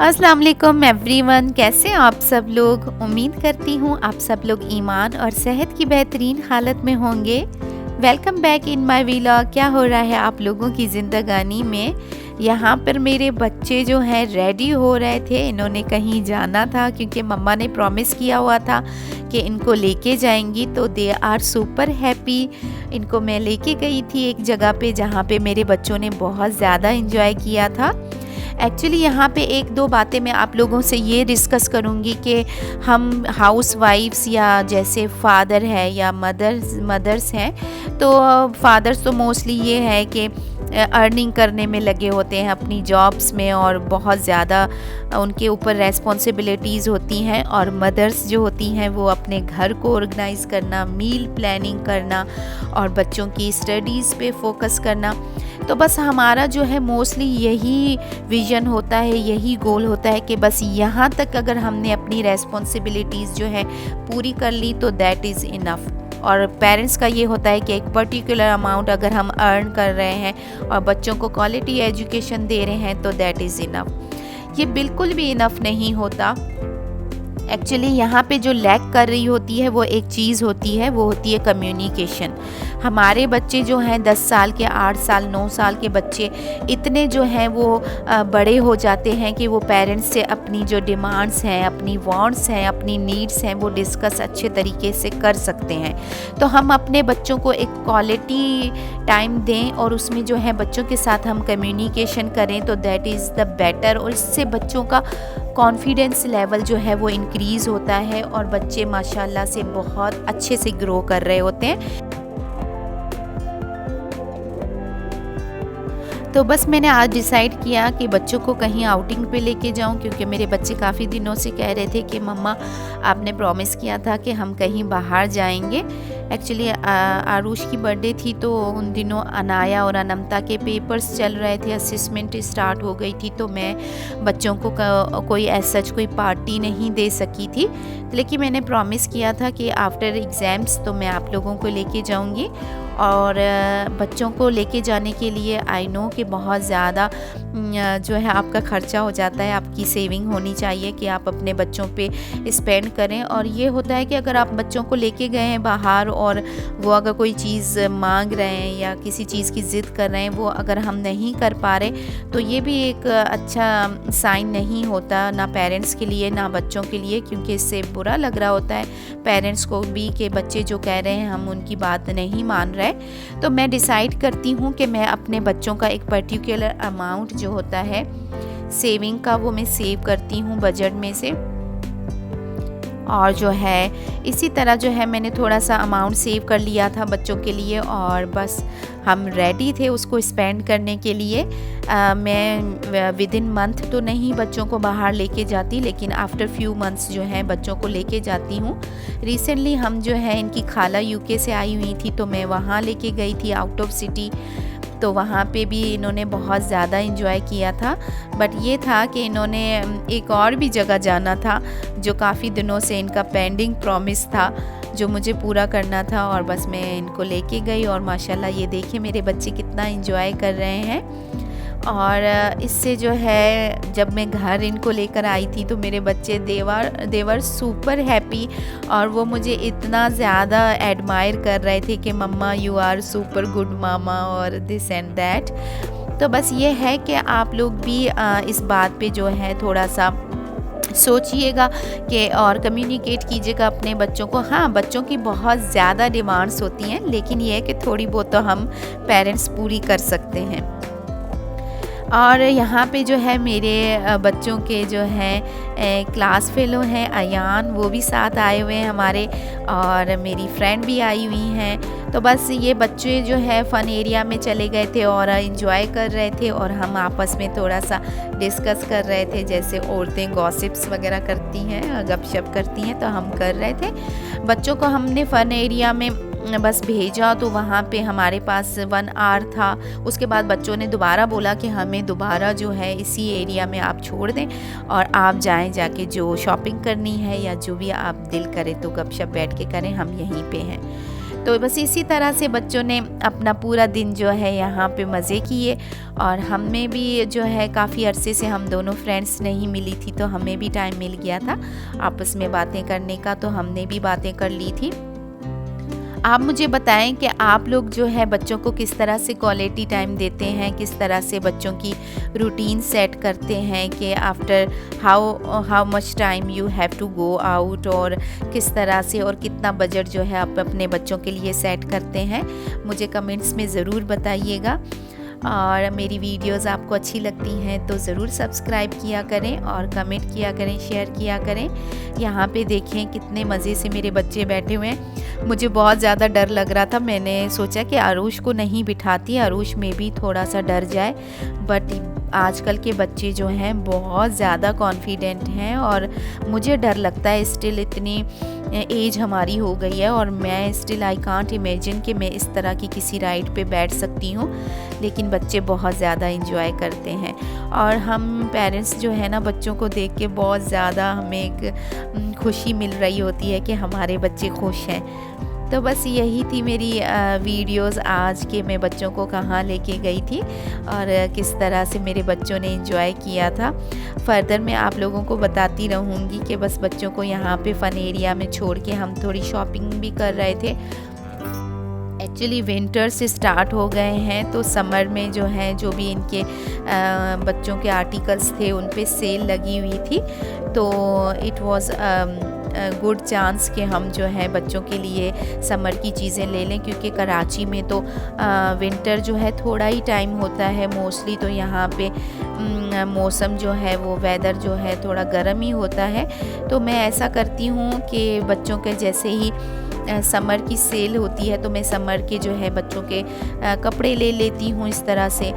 अस्सलाम वालेकुम एवरीवन, कैसे हैं आप सब लोग। उम्मीद करती हूँ आप सब लोग ईमान और सेहत की बेहतरीन हालत में होंगे। Welcome back in my vlog. क्या हो रहा है आप लोगों की ज़िंदगानी में। यहाँ पर मेरे बच्चे जो हैं रेडी हो रहे थे, इन्होंने कहीं जाना था क्योंकि मम्मा ने प्रॉमिस किया हुआ था कि इनको लेके जाएंगी, तो दे आर सुपर हैप्पी। इनको मैं लेके गई थी एक जगह पे जहाँ पे मेरे बच्चों ने बहुत ज़्यादा इंजॉय किया था। एक्चुअली यहाँ पे एक दो बातें मैं आप लोगों से ये डिस्कस करूँगी कि हम हाउस वाइफ्स या जैसे फादर है या मदर्स हैं, तो फादर्स तो मोस्टली ये है कि अर्निंग करने में लगे होते हैं अपनी जॉब्स में और बहुत ज़्यादा उनके ऊपर रेस्पॉन्सिबिलिटीज़ होती हैं, और मदर्स जो होती हैं वो अपने घर को ऑर्गेनाइज़ करना, मील प्लानिंग करना और बच्चों की स्टडीज़ पे फोकस करना। तो बस हमारा जो है मोस्टली यही विज़न होता है, यही गोल होता है कि बस यहाँ तक अगर हमने अपनी रेस्पॉन्सिबिलिटीज़ जो है पूरी कर ली तो दैट इज़ इनफ़। और पेरेंट्स का ये होता है कि एक पर्टिकुलर अमाउंट अगर हम अर्न कर रहे हैं और बच्चों को क्वालिटी एजुकेशन दे रहे हैं तो दैट इज़ इनफ़। ये बिल्कुल भी इनफ़ नहीं होता। एक्चुअली यहाँ पे जो लैक कर रही होती है वो एक चीज़ होती है, वो होती है कम्युनिकेशन। हमारे बच्चे जो हैं 10 साल के, 8 साल 9 साल के बच्चे इतने जो हैं वो बड़े हो जाते हैं कि वो पेरेंट्स से अपनी जो डिमांड्स हैं, अपनी वांट्स हैं, अपनी नीड्स हैं वो डिस्कस अच्छे तरीके से कर सकते हैं। तो हम अपने बच्चों को एक क्वालिटी टाइम दें और उसमें जो है बच्चों के साथ हम कम्युनिकेशन करें तो दैट इज़ द बेटर। और इससे बच्चों का कॉन्फिडेंस लेवल जो है वो इंक्रीज़ होता है और बच्चे माशाल्लाह से बहुत अच्छे से ग्रो कर रहे होते हैं। तो बस मैंने आज डिसाइड किया कि बच्चों को कहीं आउटिंग पे लेके जाऊं, क्योंकि मेरे बच्चे काफ़ी दिनों से कह रहे थे कि मम्मा आपने प्रॉमिस किया था कि हम कहीं बाहर जाएंगे। एक्चुअली आरुष की बर्थडे थी तो उन दिनों अनाया और अनमता के पेपर्स चल रहे थे, असेसमेंट स्टार्ट हो गई थी, तो मैं बच्चों को कोई सच कोई पार्टी नहीं दे सकी थी। लेकिन मैंने प्रॉमिस किया था कि आफ्टर एग्ज़ाम्स तो मैं आप लोगों को लेके जाऊंगी। और बच्चों को लेके जाने के लिए आई नो कि बहुत ज़्यादा जो है आपका ख़र्चा हो जाता है, आपकी सेविंग होनी चाहिए कि आप अपने बच्चों पे स्पेंड करें। और ये होता है कि अगर आप बच्चों को लेके गए हैं बाहर और वो अगर कोई चीज़ मांग रहे हैं या किसी चीज़ की ज़िद कर रहे हैं, वो अगर हम नहीं कर पा रहे तो ये भी एक अच्छा साइन नहीं होता, ना पेरेंट्स के लिए ना बच्चों के लिए, क्योंकि इससे बुरा लग रहा होता है पेरेंट्स को भी कि बच्चे जो कह रहे हैं हम उनकी बात नहीं मान रहे। तो मैं डिसाइड करती हूँ कि मैं अपने बच्चों का एक पर्टिकुलर अमाउंट जो होता है सेविंग का वो मैं सेव करती हूँ बजट में से। और जो है इसी तरह जो है मैंने थोड़ा सा अमाउंट सेव कर लिया था बच्चों के लिए और बस हम रेडी थे उसको स्पेंड करने के लिए। मैं विद इन मंथ तो नहीं बच्चों को बाहर लेके जाती, लेकिन आफ्टर फ्यू मंथ्स जो है बच्चों को लेके जाती हूँ। रिसेंटली हम जो है इनकी खाला यूके से आई हुई थी तो मैं वहाँ लेके गई थी आउट ऑफ सिटी, तो वहाँ पे भी इन्होंने बहुत ज़्यादा इंजॉय किया था। बट ये था कि इन्होंने एक और भी जगह जाना था जो काफ़ी दिनों से इनका पेंडिंग प्रॉमिस था जो मुझे पूरा करना था, और बस मैं इनको लेके गई और माशाल्लाह ये देखिए मेरे बच्चे कितना इंजॉय कर रहे हैं। और इससे जो है जब मैं घर इनको लेकर आई थी तो मेरे बच्चे देवर सुपर हैप्पी, और वो मुझे इतना ज़्यादा एडमायर कर रहे थे कि mamma you are super good मामा और दिस एंड दैट। तो बस ये है कि आप लोग भी इस बात पे जो है थोड़ा सा सोचिएगा कि और कम्युनिकेट कीजिएगा अपने बच्चों को। हाँ, बच्चों की बहुत ज़्यादा डिमांड्स होती हैं, लेकिन ये है कि थोड़ी बहुत तो हम पेरेंट्स पूरी कर सकते हैं। और यहाँ पे जो है मेरे बच्चों के जो हैं क्लास फेलो हैं अयान, वो भी साथ आए हुए हैं हमारे, और मेरी फ्रेंड भी आई हुई हैं। तो बस ये बच्चे जो है फ़न एरिया में चले गए थे और इन्जॉय कर रहे थे, और हम आपस में थोड़ा सा डिस्कस कर रहे थे, जैसे औरतें गॉसिप्स वगैरह करती हैं, गपशप करती हैं, तो हम कर रहे थे। बच्चों को हमने फ़न एरिया में बस भेजा तो वहाँ पे हमारे पास 1 आवर था। उसके बाद बच्चों ने दोबारा बोला कि हमें दोबारा जो है इसी एरिया में आप छोड़ दें और आप जाएं, जाके जो शॉपिंग करनी है या जो भी आप दिल करे तो गपशप बैठ के करें, हम यहीं पे हैं। तो बस इसी तरह से बच्चों ने अपना पूरा दिन जो है यहाँ पे मज़े किए, और हमें भी जो है काफ़ी अरसे से हम दोनों फ्रेंड्स नहीं मिली थी, तो हमें भी टाइम मिल गया था आपस में बातें करने का, तो हमने भी बातें कर ली थी। आप मुझे बताएं कि आप लोग जो है बच्चों को किस तरह से क्वालिटी टाइम देते हैं, किस तरह से बच्चों की रूटीन सेट करते हैं कि after how much time you have to go out, और किस तरह से और कितना बजट जो है आप अपने बच्चों के लिए सेट करते हैं, मुझे कमेंट्स में ज़रूर बताइएगा। और मेरी वीडियोस आपको अच्छी लगती हैं तो ज़रूर सब्सक्राइब किया करें और कमेंट किया करें, शेयर किया करें। यहाँ पे देखें कितने मज़े से मेरे बच्चे बैठे हुए हैं। मुझे बहुत ज़्यादा डर लग रहा था, मैंने सोचा कि आरुष को नहीं बिठाती, आरुष में भी थोड़ा सा डर जाए, बट आजकल के बच्चे जो हैं बहुत ज़्यादा कॉन्फिडेंट हैं, और मुझे डर लगता है स्टिल, इतनी एज हमारी हो गई है और मैं स्टिल आई कांट इमेजिन कि मैं इस तरह की किसी राइड पे बैठ सकती हूँ, लेकिन बच्चे बहुत ज़्यादा इंजॉय करते हैं। और हम पेरेंट्स जो है ना, बच्चों को देख के बहुत ज़्यादा हमें एक खुशी मिल रही होती है कि हमारे बच्चे खुश हैं। तो बस यही थी मेरी वीडियोस आज के, मैं बच्चों को कहाँ लेके गई थी और किस तरह से मेरे बच्चों ने एंजॉय किया था। फर्दर मैं आप लोगों को बताती रहूँगी कि बस बच्चों को यहाँ पे फ़न एरिया में छोड़ के हम थोड़ी शॉपिंग भी कर रहे थे। एक्चुअली विंटर से स्टार्ट हो गए हैं, तो समर में जो है जो भी इनके बच्चों के आर्टिकल्स थे उन पे सेल लगी हुई थी, तो इट वाज गुड चांस कि हम जो है बच्चों के लिए समर की चीज़ें ले लें, क्योंकि कराची में तो विंटर जो है थोड़ा ही टाइम होता है मोस्टली, तो यहाँ पे मौसम जो है वो वेदर जो है थोड़ा गर्म ही होता है। तो मैं ऐसा करती हूँ कि बच्चों के जैसे ही समर की सेल होती है तो मैं समर के जो है बच्चों के कपड़े ले लेती हूँ। इस तरह से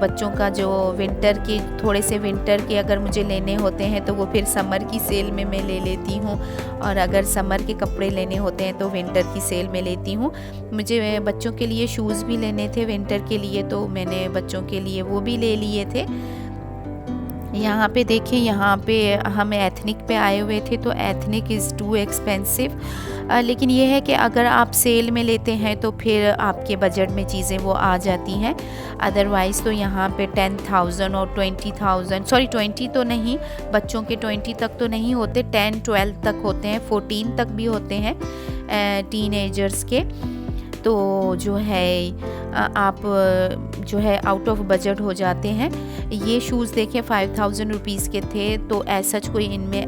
बच्चों का जो विंटर के, थोड़े से विंटर के अगर मुझे लेने होते हैं तो वो फिर समर की सेल में मैं ले लेती हूँ, और अगर समर के कपड़े लेने होते हैं तो विंटर की सेल में लेती हूँ। मुझे बच्चों के लिए शूज़ भी लेने थे विंटर के लिए, तो मैंने बच्चों के लिए वो भी ले लिए थे। यहाँ पे देखें, यहाँ पे हम एथनिक पे आए हुए थे, तो एथनिक इज़ टू एक्सपेंसिव, लेकिन ये है कि अगर आप सेल में लेते हैं तो फिर आपके बजट में चीज़ें वो आ जाती हैं। अदरवाइज़ तो यहाँ पे 10,000 और 20,000, सॉरी 20 तो नहीं, बच्चों के 20 तक तो नहीं होते, 10-12 तक होते हैं, 14 तक भी होते हैं टीनेजर्स के। तो जो है आप जो है आउट ऑफ बजट हो जाते हैं। ये शूज़ देखें 5,000 रुपीज़ के थे, तो ऐसा कोई इनमें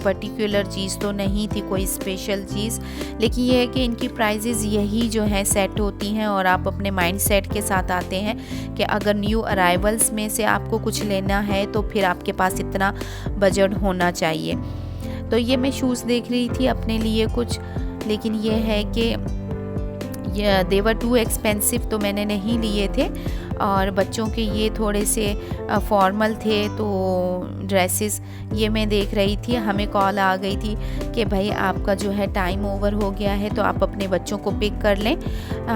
पर्टिकुलर चीज़ तो नहीं थी, कोई स्पेशल चीज़, लेकिन ये है कि इनकी प्राइजेज़ यही जो है सेट होती हैं, और आप अपने माइंड सेट के साथ आते हैं कि अगर न्यू अराइवल्स में से आपको कुछ लेना है तो फिर आपके पास इतना बजट होना चाहिए। तो ये मैं शूज़ देख रही थी अपने लिए कुछ, लेकिन ये है कि दे वर टू एक्सपेंसिव, तो मैंने नहीं लिए थे। और बच्चों के ये थोड़े से फॉर्मल थे, तो ड्रेसेस ये मैं देख रही थी। हमें कॉल आ गई थी कि भाई आपका जो है टाइम ओवर हो गया है, तो आप अपने बच्चों को पिक कर लें।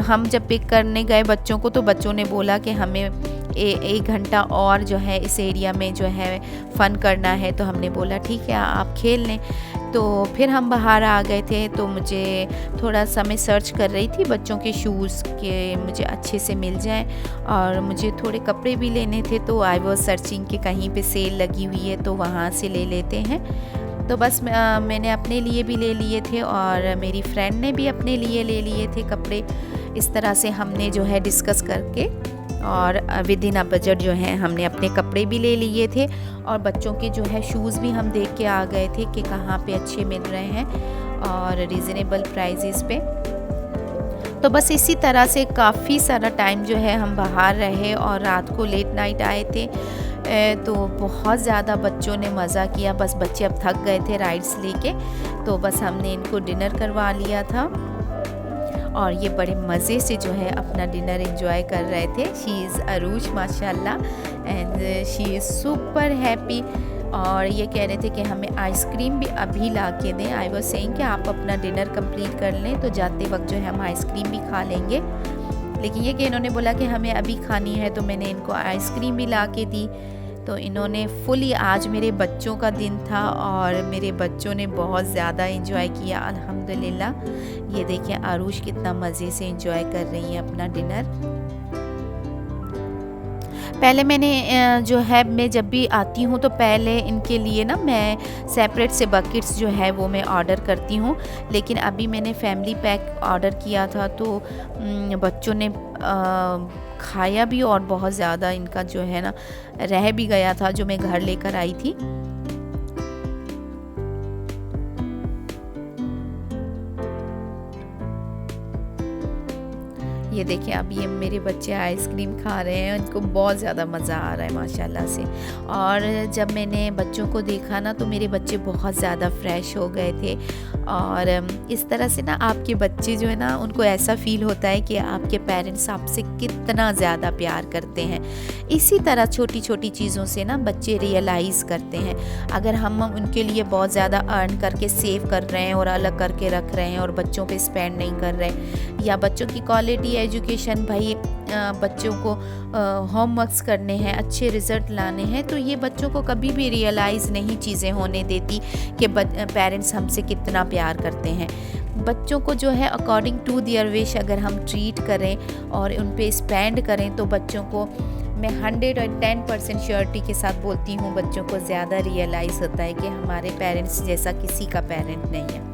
हम जब पिक करने गए बच्चों को, तो बच्चों ने बोला कि हमें 1 घंटा और जो है इस एरिया में जो है फ़न करना है, तो हमने बोला ठीक है आप खेल लें। तो फिर हम बाहर आ गए थे, तो मुझे थोड़ा सा मैं सर्च कर रही थी बच्चों के शूज़ के मुझे अच्छे से मिल जाएं, और मुझे थोड़े कपड़े भी लेने थे, तो आई वाज सर्चिंग कि कहीं पे सेल लगी हुई है तो वहाँ से ले लेते हैं। तो बस मैंने अपने लिए भी ले लिए थे और मेरी फ्रेंड ने भी अपने लिए ले लिए थे कपड़े। इस तरह से हमने जो है डिस्कस करके और विद इन अ बजट जो है हमने अपने कपड़े भी ले लिए थे, और बच्चों के जो है शूज़ भी हम देख के आ गए थे कि कहाँ पे अच्छे मिल रहे हैं और रीज़नेबल प्राइसेस पे। तो बस इसी तरह से काफ़ी सारा टाइम जो है हम बाहर रहे और रात को लेट नाइट आए थे। तो बहुत ज़्यादा बच्चों ने मज़ा किया। बस बच्चे अब थक गए थे राइड्स लेके, तो बस हमने इनको डिनर करवा लिया था और ये बड़े मज़े से जो है अपना डिनर एंजॉय कर रहे थे। शी इज़ अरूज माशाल्लाह and she is super happy. और ये कह रहे थे कि हमें आइसक्रीम भी अभी ला के दें। आई वाज सेइंग कि आप अपना डिनर कंप्लीट कर लें तो जाते वक्त जो है हम आइसक्रीम भी खा लेंगे, लेकिन ये कि इन्होंने बोला कि हमें अभी खानी है, तो मैंने इनको आइसक्रीम भी ला के दी। तो इन्होंने फुली, आज मेरे बच्चों का दिन था और मेरे बच्चों ने बहुत ज़्यादा एंजॉय किया अल्हम्दुलिल्लाह। ये देखिए आरुष कितना मज़े से एंजॉय कर रही है अपना डिनर। पहले मैंने जो है, मैं जब भी आती हूँ तो पहले इनके लिए ना मैं सेपरेट से बकेट्स जो है वो मैं ऑर्डर करती हूँ, लेकिन अभी मैंने फैमिली पैक ऑर्डर किया था तो बच्चों ने खाया भी और बहुत ज़्यादा इनका जो है ना रह भी गया था जो मैं घर लेकर आई थी। ये देखिए अब ये मेरे बच्चे आइसक्रीम खा रहे हैं, उनको बहुत ज़्यादा मज़ा आ रहा है माशाल्लाह से। और जब मैंने बच्चों को देखा ना तो मेरे बच्चे बहुत ज़्यादा फ्रेश हो गए थे। और इस तरह से ना आपके बच्चे जो है ना उनको ऐसा फ़ील होता है कि आपके पेरेंट्स आपसे कितना ज़्यादा प्यार करते हैं। इसी तरह छोटी छोटी चीज़ों से ना बच्चे रियलाइज़ करते हैं। अगर हम उनके लिए बहुत ज़्यादा अर्न करके सेव कर रहे हैं और अलग करके रख रहे हैं और बच्चों पे स्पेंड नहीं कर रहे, या बच्चों की क्वालिटी एजुकेशन, भाई बच्चों को होमवर्क्स करने हैं, अच्छे रिज़ल्ट लाने हैं, तो ये बच्चों को कभी भी रियलाइज़ नहीं चीज़ें होने देती कि पेरेंट्स हमसे कितना प्यार करते हैं। बच्चों को जो है अकॉर्डिंग टू देयर विश अगर हम ट्रीट करें और उन पे स्पेंड करें तो बच्चों को, मैं 110% श्योरिटी के साथ बोलती हूँ, बच्चों को ज़्यादा रियलाइज़ होता है कि हमारे पेरेंट्स जैसा किसी का पेरेंट नहीं है।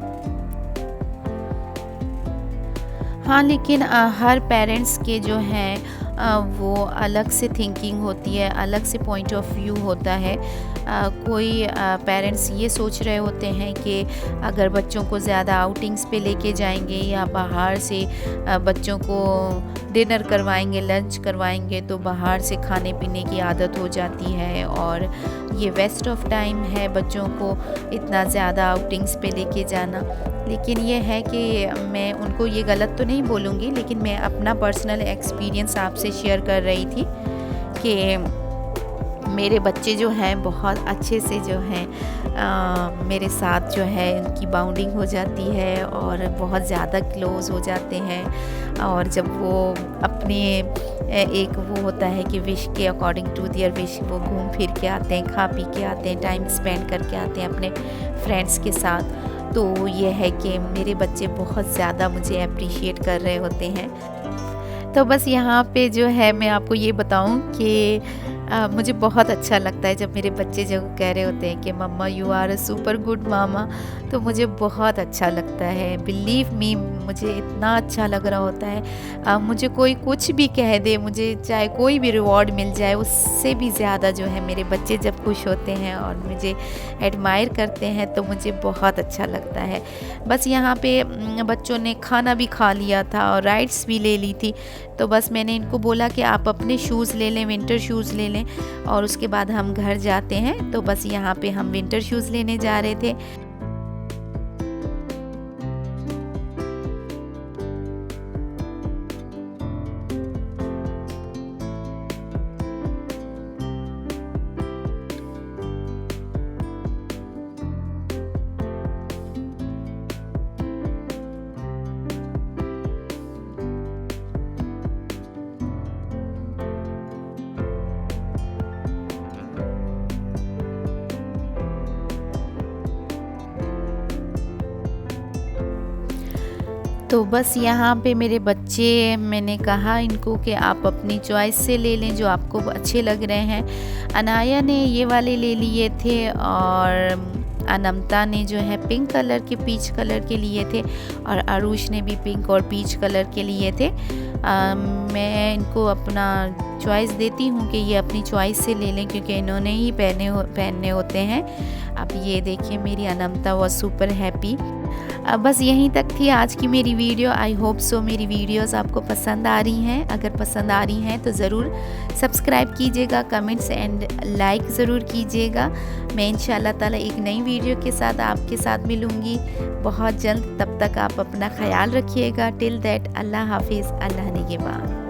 हाँ, लेकिन हर पेरेंट्स के जो हैं वो अलग से थिंकिंग होती है, अलग से पॉइंट ऑफ व्यू होता है। कोई पेरेंट्स ये सोच रहे होते हैं कि अगर बच्चों को ज़्यादा आउटिंग्स पे लेके जाएंगे या बाहर से बच्चों को डिनर करवाएंगे, लंच करवाएंगे, तो बाहर से खाने पीने की आदत हो जाती है और ये वेस्ट ऑफ टाइम है बच्चों को इतना ज़्यादा आउटिंग्स पे लेके जाना। लेकिन ये है कि मैं उनको ये गलत तो नहीं बोलूँगी, लेकिन मैं अपना पर्सनल एक्सपीरियंस आपसे शेयर कर रही थी कि मेरे बच्चे जो हैं बहुत अच्छे से जो हैं मेरे साथ जो है उनकी बाउंडिंग हो जाती है और बहुत ज़्यादा क्लोज़ हो जाते हैं। और जब वो अपने एक वो होता है कि विश के अकॉर्डिंग टू देयर विश वो घूम फिर के आते हैं, खा पी के आते हैं, टाइम स्पेंड करके आते हैं अपने फ्रेंड्स के साथ, तो ये है कि मेरे बच्चे बहुत ज़्यादा मुझे अप्रिशिएट कर रहे होते हैं। तो बस यहाँ पे जो है मैं आपको ये बताऊँ कि मुझे बहुत अच्छा लगता है जब मेरे बच्चे जो कह रहे होते हैं कि mamma you are a super good mama, तो मुझे बहुत अच्छा लगता है। बिलीव मी, मुझे इतना अच्छा लग रहा होता है। मुझे कोई कुछ भी कह दे, मुझे चाहे कोई भी रिवॉर्ड मिल जाए, उससे भी ज़्यादा जो है मेरे बच्चे जब खुश होते हैं और मुझे एडमायर करते हैं तो मुझे बहुत अच्छा लगता है। बस यहाँ पे बच्चों ने खाना भी खा लिया था और राइड्स भी ले ली थी, तो बस मैंने इनको बोला कि आप अपने शूज़ ले लें, विंटर शूज़ ले लें और उसके बाद हम घर जाते हैं। तो बस यहाँ पे हम विंटर शूज़ लेने जा रहे थे। तो बस यहाँ पे मेरे बच्चे, मैंने कहा इनको कि आप अपनी चॉइस से ले लें जो आपको अच्छे लग रहे हैं। अनाया ने ये वाले ले लिए थे और अनमता ने जो है पिंक कलर के, पीच कलर के लिए थे और आरुष ने भी पिंक और पीच कलर के लिए थे। मैं इनको अपना चॉइस देती हूँ कि ये अपनी चॉइस से ले लें क्योंकि इन्होंने ही पहनने होते हैं। अब ये देखिए मेरी अनमता वॉज सुपर हैप्पी। अब बस यहीं तक थी आज की मेरी वीडियो। आई होप सो मेरी वीडियोस आपको पसंद आ रही हैं। अगर पसंद आ रही हैं तो ज़रूर सब्सक्राइब कीजिएगा, कमेंट्स एंड लाइक ज़रूर कीजिएगा। मैं इंशाल्लाह ताला एक नई वीडियो के साथ आपके साथ मिलूँगी बहुत जल्द। तब तक आप अपना ख्याल रखिएगा। टिल दैट अल्लाह हाफिज़, अल्लाह निगहबान।